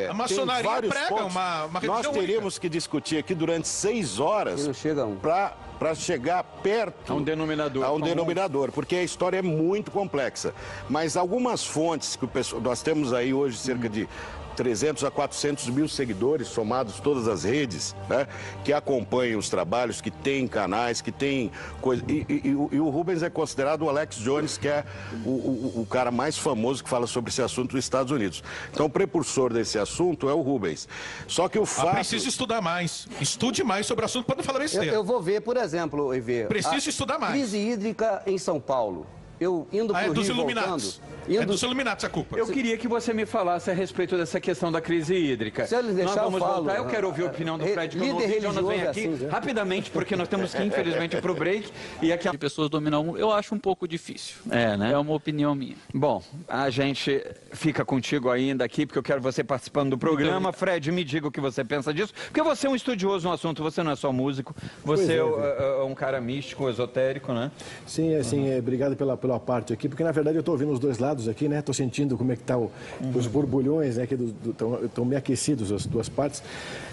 A maçonaria tem vários prega pontos. uma religião Nós teríamos que discutir aqui durante 6 horas Não chega a um. para chegar perto A um denominador a um comum. denominador, porque a história é muito complexa. Mas algumas fontes que nós temos aí hoje cerca de 300 a 400 mil seguidores, somados todas as redes, né, que acompanham os trabalhos, que têm canais, que têm coisa. E o Rubens é considerado o Alex Jones, que é o cara mais famoso que fala sobre esse assunto nos Estados Unidos. Então, o precursor desse assunto é o Rubens. Só que o fato... Precisa estudar mais. Estude mais sobre o assunto para não falar besteira. Eu vou ver, por exemplo, Preciso estudar mais. Crise hídrica em São Paulo. eu indo para o Rio, dos Illuminatis. É dos Illuminatis a culpa. Eu queria que você me falasse a respeito dessa questão da crise hídrica. Se eles deixarem, nós vamos voltar. Eu quero ouvir a opinião do Fred, que eu não ouvi. Jonas vem aqui rapidamente, porque nós temos que, infelizmente, para o break. E aqui de pessoas dominar o mundo, eu acho um pouco difícil. Né? É uma opinião minha. Bom, a gente fica contigo ainda aqui, porque eu quero você participando do programa. Fred, me diga o que você pensa disso, porque você é um estudioso no assunto, você não é só músico, você é um cara místico, esotérico, né? Sim, assim, obrigado pela parte aqui, porque na verdade eu estou ouvindo os dois lados aqui, né? Estou sentindo como é que tá os borbulhões, né? Que estão meio aquecidos as duas partes.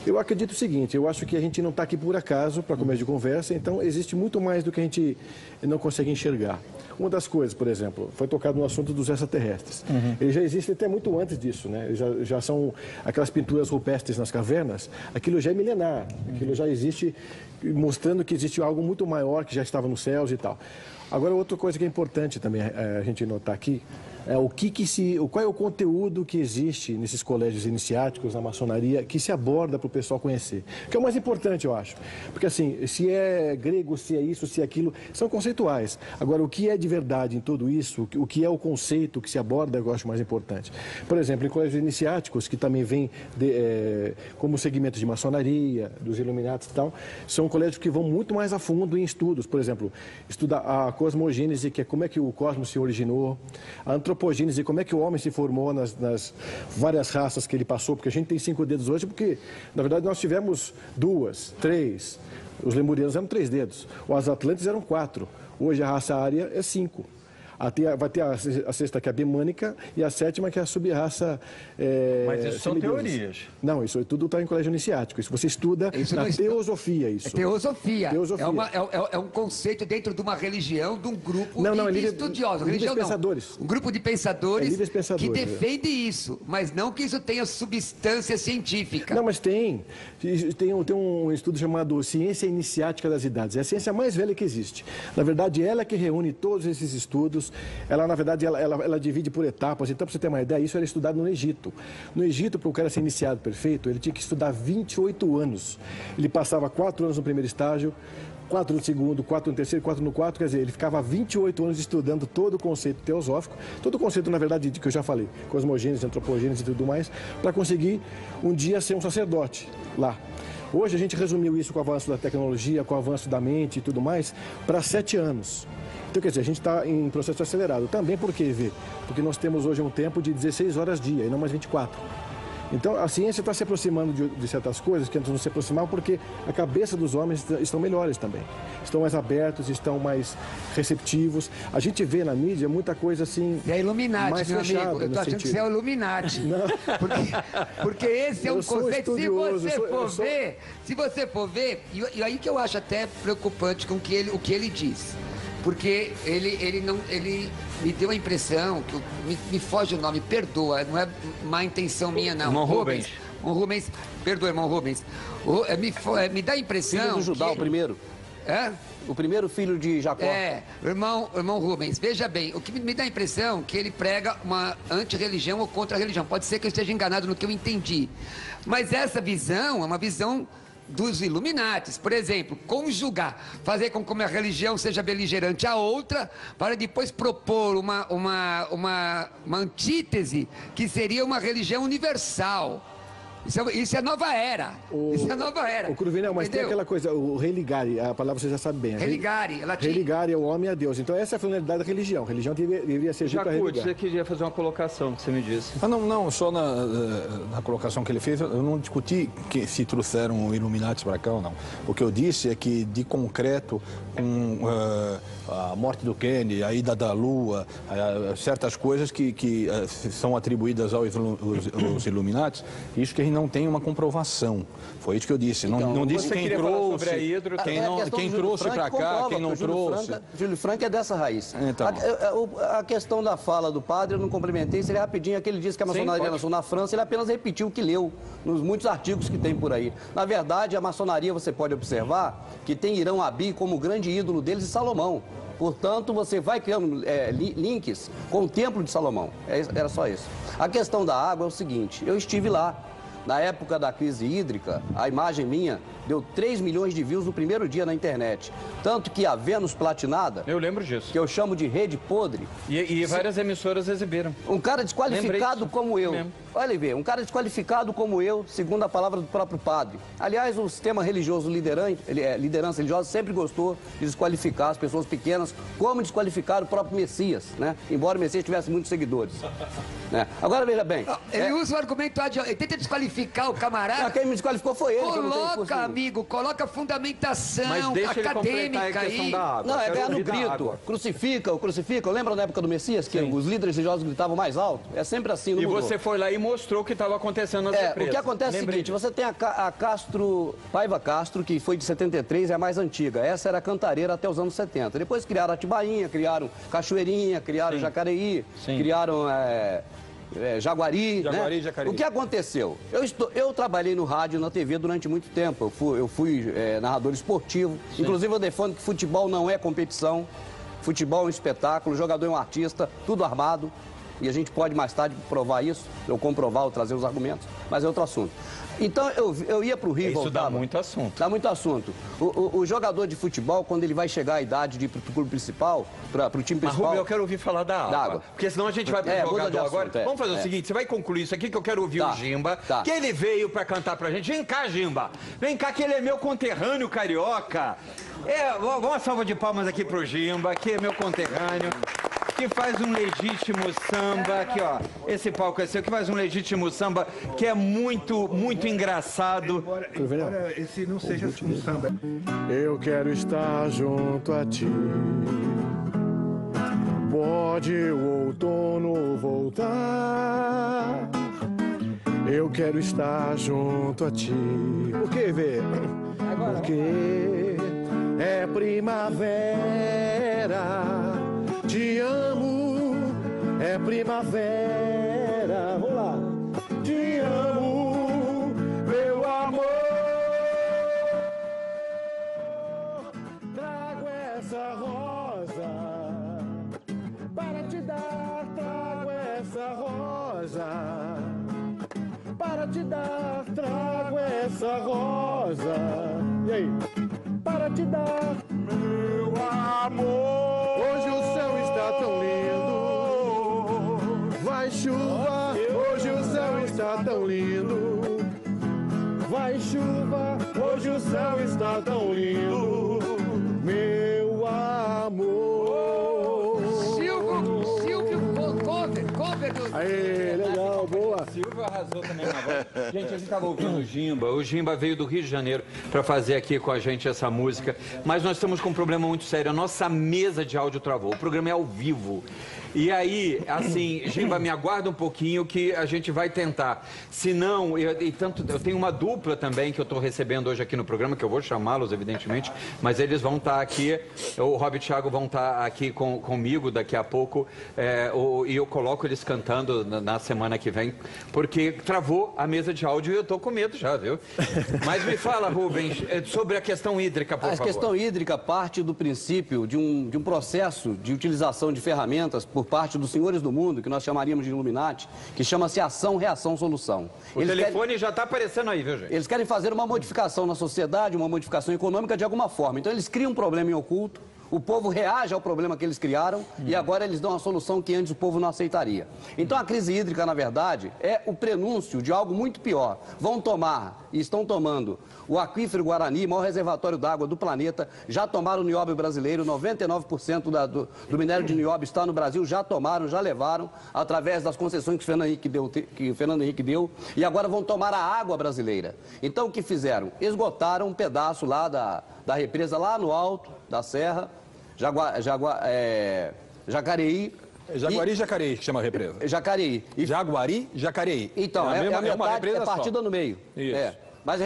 Eu acredito o seguinte, eu acho que a gente não está aqui por acaso para começo de conversa, então existe muito mais do que a gente não consegue enxergar. Uma das coisas, por exemplo, foi tocado no assunto dos extraterrestres. Eles já existem até muito antes disso, né? Já são aquelas pinturas rupestres nas cavernas, aquilo já é milenar, aquilo já existe, mostrando que existe algo muito maior que já estava nos céus e tal. Agora, outra coisa que é importante também a gente notar aqui é qual é o conteúdo que existe nesses colégios iniciáticos, na maçonaria, que se aborda para o pessoal conhecer. Que é o mais importante, eu acho. Porque, assim, se é grego, se é isso, se é aquilo, são conceituais. Agora, o que é de verdade em tudo isso, o que é o conceito que se aborda, eu acho mais importante. Por exemplo, em colégios iniciáticos, que também vêm como segmento de maçonaria, dos Illuminatis e tal, são colégios que vão muito mais a fundo em estudos. Por exemplo, estuda a cosmogênese, que é como é que o cosmos se originou, a antropogênese, como é que o homem se formou nas várias raças que ele passou, porque a gente tem 5 dedos hoje, porque, na verdade, nós tivemos 2, 3, os lemurianos eram 3 dedos, os atlantes eram 4, hoje a raça ária é 5. Vai ter a sexta, que é a bimânica, e a sétima, que é a sub-raça Mas isso são teorias. Não, isso tudo está em colégio iniciático. Isso você estuda na teosofia. Isso. É teosofia. É um conceito dentro de uma religião, de um grupo de estudiosos. Religião, pensadores. Um grupo de pensadores, que defende isso, mas não que isso tenha substância científica. Não, mas tem um estudo chamado Ciência Iniciática das Idades. É a ciência mais velha que existe. Na verdade, ela que reúne todos esses estudos. Ela, na verdade, ela divide por etapas. Então, para você ter uma ideia, isso era estudado no Egito. No Egito, para o cara ser iniciado perfeito, ele tinha que estudar 28 anos. Ele passava 4 anos no primeiro estágio, 4 no segundo, 4 no terceiro, 4 no quarto. Quer dizer, ele ficava 28 anos estudando todo o conceito teosófico, todo o conceito, na verdade, que eu já falei, cosmogênese, antropogênese e tudo mais, para conseguir um dia ser um sacerdote lá. Hoje a gente resumiu isso com o avanço da tecnologia, com o avanço da mente e tudo mais, para 7 anos. Então, quer dizer, a gente está em processo acelerado. Também porque nós temos hoje um tempo de 16 horas dia e não mais 24. Então, a ciência está se aproximando de certas coisas que antes não se aproximavam porque a cabeça dos homens estão melhores também. Estão mais abertos, estão mais receptivos. A gente vê na mídia muita coisa assim... É Illuminati, mais meu fechada, amigo. Eu estou achando que você é o Illuminati. Porque esse é um conceito... Se você for ver... E aí que eu acho até preocupante com o que ele diz. Porque ele me deu a impressão, que me foge o nome, perdoa, não é má intenção minha, não. Irmão Rubens. Perdoa, irmão Rubens. Me dá a impressão... Filho do Judá, o primeiro. É? O primeiro filho de Jacó. Irmão Rubens, veja bem, o que me dá a impressão é que ele prega uma anti-religião ou contra-religião. Pode ser que eu esteja enganado no que eu entendi. Mas essa visão é uma visão dos Illuminatis, por exemplo, conjugar, fazer com que uma religião seja beligerante à outra, para depois propor uma antítese que seria uma religião universal. Isso é nova era. Isso é nova era. O Cruvinel, mas tem aquela coisa, o religare, a palavra você já sabe bem. Religare, religare é o homem a Deus. Então essa é a finalidade da religião. A religião deveria ser para religar. Você queria fazer uma colocação que você me disse. Não, só na colocação que ele fez, eu não discuti se trouxeram Illuminati para cá ou não. O que eu disse é que, de concreto, com a morte do Kennedy, a ida da Lua, certas coisas que são atribuídas aos Illuminati, isso que a gente não tem uma comprovação. Foi isso que eu disse. Então, não disse quem trouxe, quem trouxe para cá, quem não trouxe. Júlio Franco é dessa raiz. Então. A questão da fala do padre, eu não complementei, seria rapidinho. Aquele disse que a maçonaria nasceu na França, ele apenas repetiu o que leu nos muitos artigos que tem por aí. Na verdade, a maçonaria, você pode observar que tem Irão Abi como grande ídolo deles e Salomão. Portanto, você vai criando links com o Templo de Salomão. Era só isso. A questão da água é o seguinte, eu estive lá. Na época da crise hídrica, a imagem minha deu 3 milhões de views no primeiro dia na internet. Tanto que a Vênus Platinada... Eu lembro disso. Que eu chamo de rede podre. E várias emissoras exibiram. Um cara desqualificado como eu. Olha aí, um cara desqualificado como eu, segundo a palavra do próprio padre. Aliás, o sistema religioso liderança religiosa sempre gostou de desqualificar as pessoas pequenas, como desqualificar o próprio Messias, né? Embora o Messias tivesse muitos seguidores. Né? Agora, veja bem... Ele usa o argumento, ele tenta desqualificar o camarada. Quem me desqualificou foi ele. Coloca, amigo, coloca fundamentação acadêmica aí. Da água. Não, é ganhar no grito. Crucifica. Lembra na época do Messias, que os líderes religiosos gritavam mais alto? É sempre assim, não mudou. E você foi lá e mostrou o que estava acontecendo nas represas. O que acontece é o seguinte, você tem a Paiva Castro, que foi de 73, é a mais antiga. Essa era a cantareira até os anos 70. Depois criaram Atibainha, criaram Cachoeirinha, criaram Jacareí, criaram... Jaguari, né? Jacareí. O que aconteceu? Eu trabalhei no rádio e na TV durante muito tempo. Eu fui narrador esportivo. Inclusive, eu defendo que futebol não é competição. Futebol é um espetáculo, o jogador é um artista, tudo armado. E a gente pode mais tarde provar isso, ou comprovar, ou trazer os argumentos, mas é outro assunto. Então, eu ia para o Rio e voltava. Isso dá muito assunto. Dá muito assunto. O jogador de futebol, quando ele vai chegar à idade de ir para o clube principal, para o time principal... Mas, Rubem, eu quero ouvir falar da água. Porque senão a gente vai para o jogador agora. Vamos fazer o seguinte, você vai concluir isso aqui, que eu quero ouvir o Gimba, que ele veio para cantar para a gente. Vem cá, Gimba. Vem cá, que ele é meu conterrâneo carioca. Vamos uma salva de palmas aqui pro Gimba, que é meu conterrâneo, que faz um legítimo samba, aqui ó, esse palco é seu, que faz um legítimo samba que é muito, muito engraçado. Embora esse não seja um samba. Eu quero estar junto a ti. Pode o outono voltar. Eu quero estar junto a ti. Por que, Vê? Porque é primavera. Te amo, é primavera. Vamos lá. Te amo, meu amor. Trago essa rosa para te dar. Trago essa rosa para te dar. Trago essa rosa. E aí? Para te dar, meu amor. Hoje o céu está tão lindo. Vai chuva, hoje o céu está tão lindo. Vai chuva, hoje o céu está tão lindo. Meu amor. Silvio, cover do... Aê, legal, boa. Silvio arrasou também na voz. Gente, a gente estava ouvindo o Gimba. O Gimba veio do Rio de Janeiro para fazer aqui com a gente essa música. Mas nós estamos com um problema muito sério. A nossa mesa de áudio travou. O programa é ao vivo. E aí, assim, Gimba, me aguarda um pouquinho que a gente vai tentar. Se não, eu tenho uma dupla também que eu estou recebendo hoje aqui no programa, que eu vou chamá-los, evidentemente, mas eles vão estar aqui, o Rob e o Thiago vão estar aqui comigo daqui a pouco, e eu coloco eles cantando na semana que vem, porque travou a mesa de áudio e eu estou com medo já, viu? Mas me fala, Rubens, sobre a questão hídrica, por favor. A questão hídrica parte do princípio de um processo de utilização de ferramentas por parte dos senhores do mundo, que nós chamaríamos de Illuminati, que chama-se ação, reação, solução. O telefone já está aparecendo aí, viu, gente? Eles querem fazer uma modificação na sociedade, uma modificação econômica de alguma forma. Então eles criam um problema em oculto, o povo reage ao problema que eles criaram e agora eles dão uma solução que antes o povo não aceitaria. Então a crise hídrica, na verdade, é o prenúncio de algo muito pior. Vão tomar, e estão tomando, o aquífero Guarani, maior reservatório d'água do planeta, já tomaram o nióbio brasileiro, 99% do minério de nióbio está no Brasil, já tomaram, já levaram, através das concessões que o Fernando Henrique deu, e agora vão tomar a água brasileira. Então o que fizeram? Esgotaram um pedaço lá da represa, lá no alto da serra, Jacareí. Jaguari e Jacareí, que chama a represa. Jacareí. Jaguari, Jacareí. Então, é a metade, é partida no meio. Isso. Mas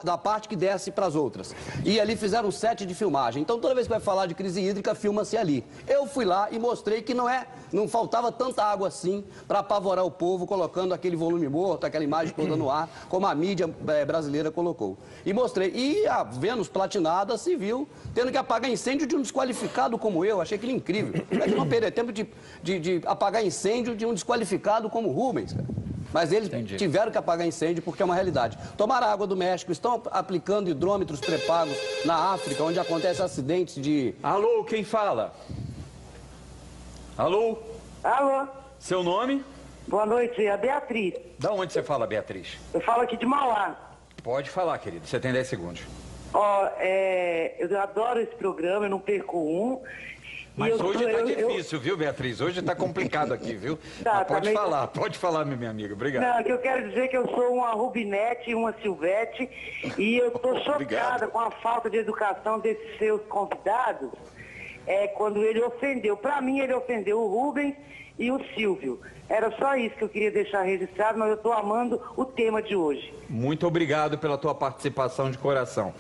da parte que desce para as outras. E ali fizeram um set de filmagem. Então, toda vez que vai falar de crise hídrica, filma-se ali. Eu fui lá e mostrei que não faltava tanta água assim para apavorar o povo, colocando aquele volume morto, aquela imagem toda no ar, como a mídia brasileira colocou. E mostrei. E a Vênus Platinada se viu tendo que apagar incêndio de um desqualificado como eu. Achei aquilo incrível. Como é que não perder tempo de apagar incêndio de um desqualificado como Rubens, cara? Mas eles tiveram que apagar incêndio porque é uma realidade. Tomaram água do México, estão aplicando hidrômetros pré-pagos na África, onde acontecem acidentes de... Alô, quem fala? Alô? Alô? Seu nome? Boa noite, é a Beatriz. Da onde você fala, Beatriz? Eu falo aqui de Mauá. Pode falar, querido, você tem 10 segundos. Ó, eu adoro esse programa, eu não perco um. Mas hoje tá difícil, viu, Beatriz? Hoje tá complicado aqui, viu? Tá, pode falar, minha amiga, obrigado. Não, que eu quero dizer que eu sou uma Rubinete e uma Silvete e eu tô chocada com a falta de educação desses seus convidados, quando ele ofendeu. Para mim, ele ofendeu o Rubens e o Silvio. Era só isso que eu queria deixar registrado, mas eu estou amando o tema de hoje. Muito obrigado pela tua participação de coração.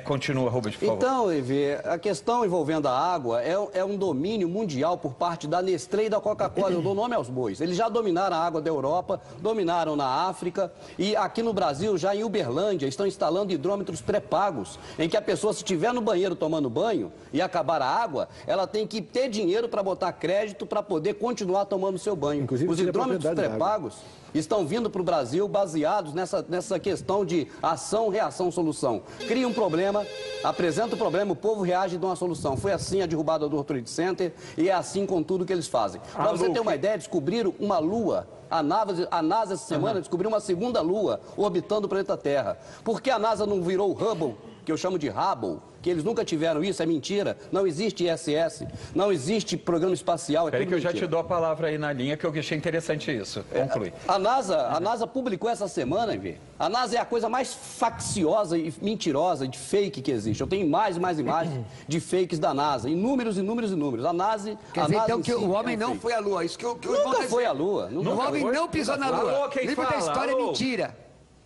Continua, Rubens, por favor. Então, Evê, a questão envolvendo a água é um domínio mundial por parte da Nestlé e da Coca-Cola. Eu dou nome aos bois. Eles já dominaram a água da Europa, dominaram na África e aqui no Brasil, já em Uberlândia, estão instalando hidrômetros pré-pagos, em que a pessoa, se estiver no banheiro tomando banho e acabar a água, ela tem que ter dinheiro para botar crédito para poder continuar tomando seu banho. Inclusive, os hidrômetros pré-pagos estão vindo para o Brasil baseados nessa questão de ação, reação, solução. Cria um problema, apresenta o problema, o povo reage e dá uma solução. Foi assim a derrubada do World Trade Center e é assim com tudo que eles fazem. Para você ter uma ideia, descobriram uma lua. A NASA essa semana descobriu uma segunda lua orbitando o planeta Terra. Por que a NASA não virou o Hubble, que eu chamo de Hubble? Que eles nunca tiveram isso, é mentira. Não existe ISS, não existe programa espacial. Espera que eu já te dou a palavra aí na linha, que eu achei interessante isso. Conclui. A NASA publicou essa semana, Vê. A NASA é a coisa mais facciosa e mentirosa de fake que existe. Eu tenho mais e mais imagens de fakes da NASA. Inúmeros. A NASA... Quer dizer, então, que o homem não foi à Lua. Isso que o nunca foi à Lua. O homem não pisou na Lua. Alô, quem livro fala? da história é mentira.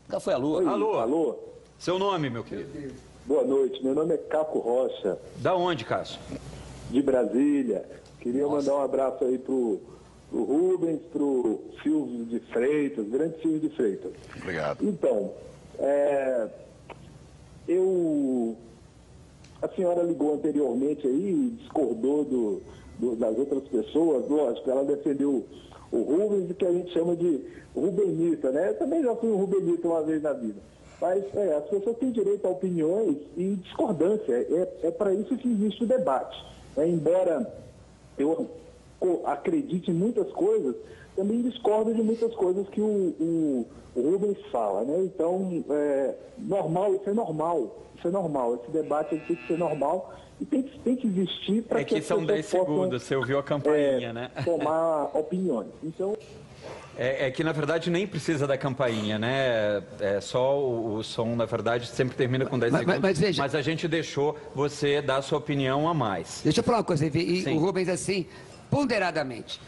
Nunca foi à Lua. Alô? Seu nome, meu querido? Boa noite, meu nome é Caco Rocha. Da onde, Cássio? De Brasília. Queria mandar um abraço aí pro Rubens, pro Silvio de Freitas, grande Silvio de Freitas. Obrigado. Então, a senhora ligou anteriormente aí e discordou das outras pessoas, lógico, ela defendeu o Rubens, que a gente chama de Rubenita, né? Eu também já fui um Rubenita uma vez na vida. Mas as pessoas têm direito a opiniões e discordância. É para isso que existe o debate. Embora eu acredite em muitas coisas, também discordo de muitas coisas que o Rubens fala, né? Então, normal, isso é normal. Isso é normal. Esse debate tem que ser normal e tem que existir para que as pessoas são 10 segundos, você ouviu a campainha, né? Tomar opiniões. Então... É que, na verdade, nem precisa da campainha, né? É só o som, na verdade, sempre termina com 10 segundos. Mas veja... Mas a gente deixou você dar a sua opinião a mais. Deixa eu falar uma coisa, e o Rubens, assim, ponderadamente.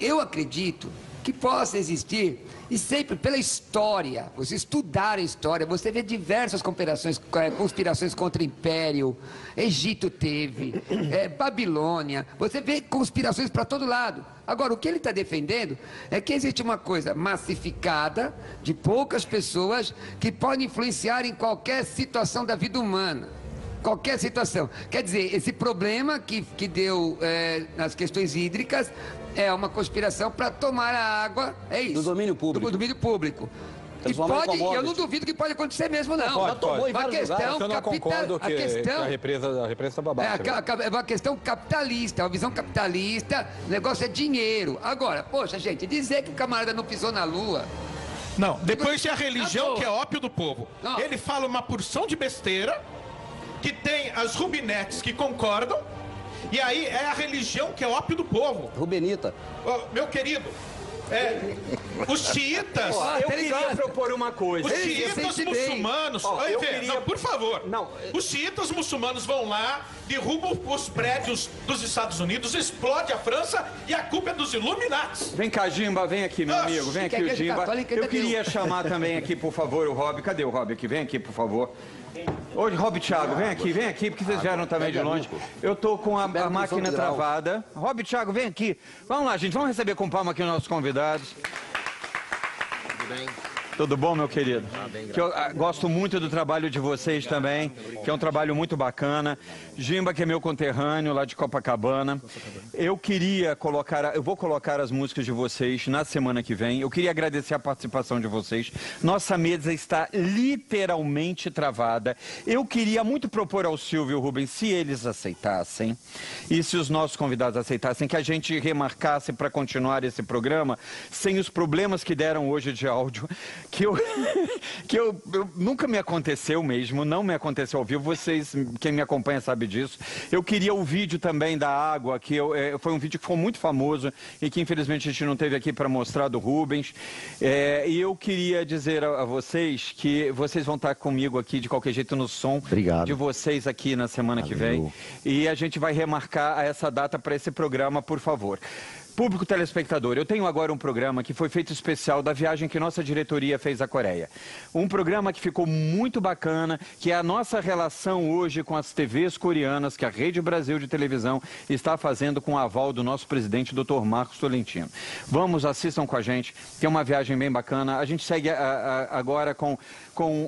Eu acredito que possa existir, e sempre pela história, você estudar a história, você vê diversas conspirações contra o Império, Egito teve, Babilônia, você vê conspirações para todo lado. Agora, o que ele está defendendo é que existe uma coisa massificada de poucas pessoas que podem influenciar em qualquer situação da vida humana. Qualquer situação. Quer dizer, esse problema que deu nas questões hídricas é uma conspiração para tomar a água, é isso. Do domínio público. Do domínio público. E pode, eu não duvido que pode acontecer mesmo, não. Pode. Uma questão eu não concordo que a represa está babada. É uma questão capitalista, uma visão capitalista, o negócio é dinheiro. Agora, poxa, gente, dizer que o camarada não pisou na Lua... Não, depois tem a religião, que é ópio do povo. Não. Ele fala uma porção de besteira, que tem as rubinetes que concordam, e aí é a religião que é ópio do povo. Rubenita. Meu querido, os xiitas... eu queria propor uma coisa. Os xiitas muçulmanos... Não, por favor. Não. Os xiitas muçulmanos vão lá, derrubam os prédios dos Estados Unidos, explode a França e a culpa é dos Illuminati. Vem cá, Jimba, vem aqui, meu amigo. Vem aqui, o Jimba. Eu queria chamar também aqui, por favor, o Rob. Cadê o Rob aqui? Vem aqui, por favor. Ô, Rob Thiago, vem aqui, porque vocês vieram também de longe. Eu tô com a máquina travada. Rob Thiago, vem aqui. Vamos lá, gente, vamos receber com palma aqui os nossos convidados. Tudo bem? Tudo bom, meu querido? Que eu gosto muito do trabalho de vocês também, que é um trabalho muito bacana. Gimba, que é meu conterrâneo, lá de Copacabana. Eu vou colocar as músicas de vocês na semana que vem. Eu queria agradecer a participação de vocês. Nossa mesa está literalmente travada. Eu queria muito propor ao Silvio e ao Rubens, se eles aceitassem, e se os nossos convidados aceitassem, que a gente remarcasse para continuar esse programa sem os problemas que deram hoje de áudio, que eu nunca me aconteceu mesmo, não me aconteceu ao vivo. Vocês, quem me acompanha sabe disso. Eu queria o vídeo também da água, que foi um vídeo que ficou muito famoso e que infelizmente a gente não teve aqui para mostrar, do Rubens. E eu queria dizer a vocês que vocês vão estar comigo aqui de qualquer jeito no som. Obrigado. De vocês aqui na semana que vem. E a gente vai remarcar essa data para esse programa, por favor. Público telespectador, eu tenho agora um programa que foi feito especial da viagem que nossa diretoria fez à Coreia. Um programa que ficou muito bacana, que é a nossa relação hoje com as TVs coreanas, que a Rede Brasil de televisão está fazendo com o aval do nosso presidente, Dr. Marcos Tolentino. Vamos, assistam com a gente, que é uma viagem bem bacana. A gente segue agora com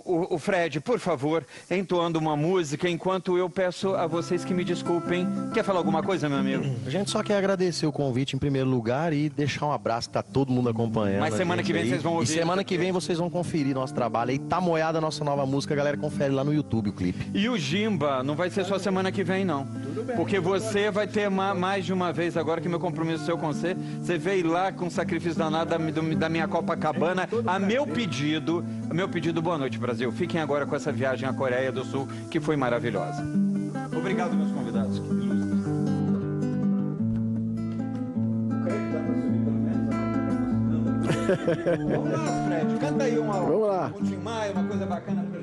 o Fred, por favor, entoando uma música, enquanto eu peço a vocês que me desculpem. Quer falar alguma coisa, meu amigo? A gente só quer agradecer o convite em primeiro lugar e deixar um abraço que tá todo mundo acompanhando. Mas semana que vem vocês vão ouvir. E semana que vem vocês vão conferir nosso trabalho aí. Tá moiada a nossa nova música, a galera confere lá no YouTube o clipe. E o Gimba não vai ser só semana que vem, não. Porque você vai ter mais de uma vez agora, que meu compromisso seu com você. Você veio lá com sacrifício danado da minha Copacabana. A meu pedido, boa noite, Brasil. Fiquem agora com essa viagem à Coreia do Sul, que foi maravilhosa. Obrigado, meus convidados. Vamos lá, Fred. Canta aí Vamos lá. um Tim Maia, uma coisa bacana pra